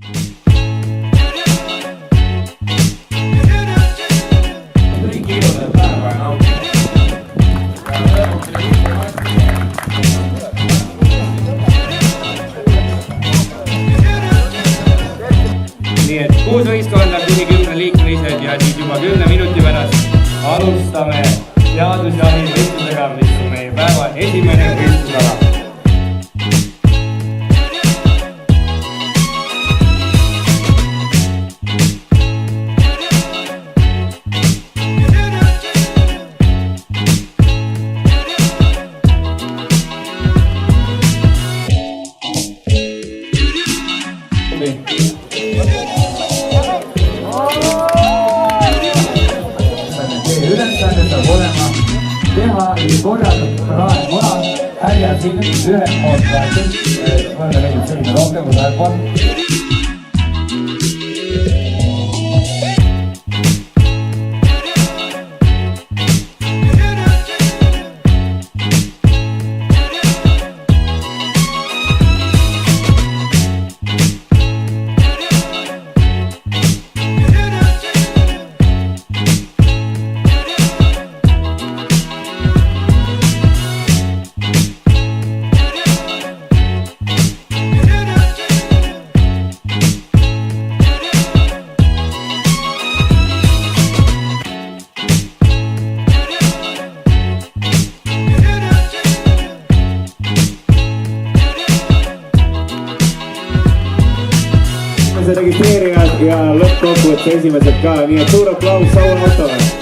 Nii et 6 võistkonda kuni 10 liikmelised ja siis juba 10 minuti pärast alustame teadusjahi võistlusega, mis on meie päeva esimene võistlusala. Ülesanne saab olema teha korralikult praemunad härjad ühelt poolt väärtid, mõnda meeldib selline rohkem kui läheb on. Registreerijad ja lõppkokkuvõttes esimesed ka, nii et suur aplaus Saue autole!